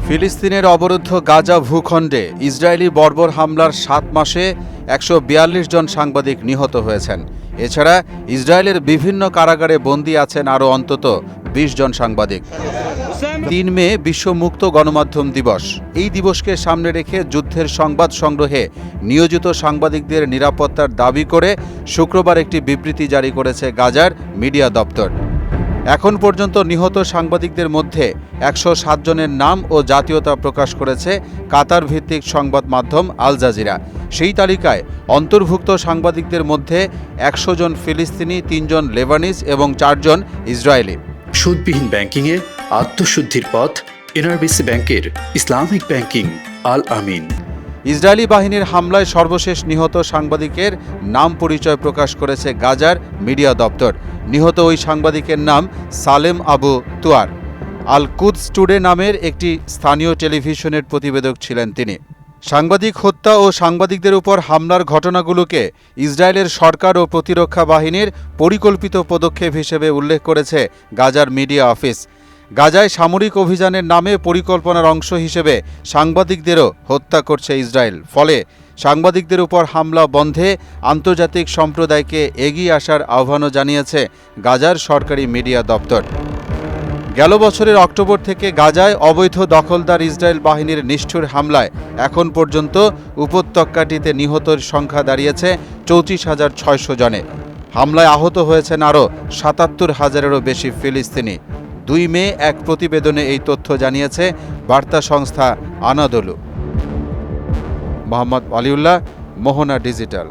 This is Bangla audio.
ফিলিস্তিনের অবরুদ্ধ গাজা ভূখণ্ডে ইসরায়েলি বর্বর হামলার 7 মাসে 142 জন সাংবাদিক নিহত হয়েছেন। এছাড়া ইসরায়েলের বিভিন্ন কারাগারে বন্দী আছেন আরও অন্তত 20 জন সাংবাদিক। 3 মে বিশ্ব মুক্ত গণমাধ্যম দিবস। এই দিবসকে সামনে রেখে যুদ্ধের সংবাদ সংগ্রহে নিয়োজিত সাংবাদিকদের নিরাপত্তার দাবি করে শুক্রবার একটি বিবৃতি জারি করেছে গাজার মিডিয়া দপ্তর। এখন পর্যন্ত নিহত সাংবাদিকদের মধ্যে 107 জনের নাম ও জাতীয়তা প্রকাশ করেছে কাতার ভিত্তিক সংবাদ মাধ্যম আল জাজিরা। সেই তালিকায় অন্তর্ভুক্ত সাংবাদিকদের মধ্যে 100 জন ফিলিস্তিনি, 3 জন লেবানিজ এবং 4 জন ইসরায়েলি। সুদবিহীন ব্যাংকিংয়ে আত্মশুদ্ধির পথ এনআরবিসি ব্যাংকের ইসলামিক ব্যাংকিং আল আমিন। ইসরায়েলি বাহিনীর হামলায় সর্বশেষ নিহত সাংবাদিকের নাম পরিচয় প্রকাশ করেছে গাজার মিডিয়া দপ্তর। নিহত ওই সাংবাদিকের নাম সালেম আবু তুয়ার। আল কুদস টুডে নামের একটি স্থানীয় টেলিভিশনের প্রতিবেদক ছিলেন তিনি। সাংবাদিক হত্যা ও সাংবাদিকদের উপর হামলার ঘটনাগুলোকে ইসরায়েলের সরকার ও প্রতিরক্ষা বাহিনীর পরিকল্পিত পদক্ষেপ হিসেবে উল্লেখ করেছে গাজার মিডিয়া অফিস। গাজায় সামরিক অভিযানের নামে পরিকল্পনার অংশ হিসেবে সাংবাদিকদেরও হত্যা করছে ইসরায়েল। ফলে সাংবাদিকদের উপর হামলা বন্ধে আন্তর্জাতিক সম্প্রদায়কে এগিয়ে আসার আহ্বানও জানিয়েছে গাজার সরকারি মিডিয়া দপ্তর। গেল বছরের অক্টোবর থেকে গাজায় অবৈধ দখলদার ইসরায়েল বাহিনীর নিষ্ঠুর হামলায় এখন পর্যন্ত উপত্যকাটিতে নিহতের সংখ্যা দাঁড়িয়েছে 34,600 জনে। হামলায় আহত হয়েছেন আরও 77,000-এরও বেশি ফিলিস্তিনি। 2 মে এক প্রতিবেদনে এই তথ্য জানিয়েছে বার্তা সংস্থা আনাদোলু। মোহাম্মদ আলিউল্লাহ, মোহনা ডিজিটাল।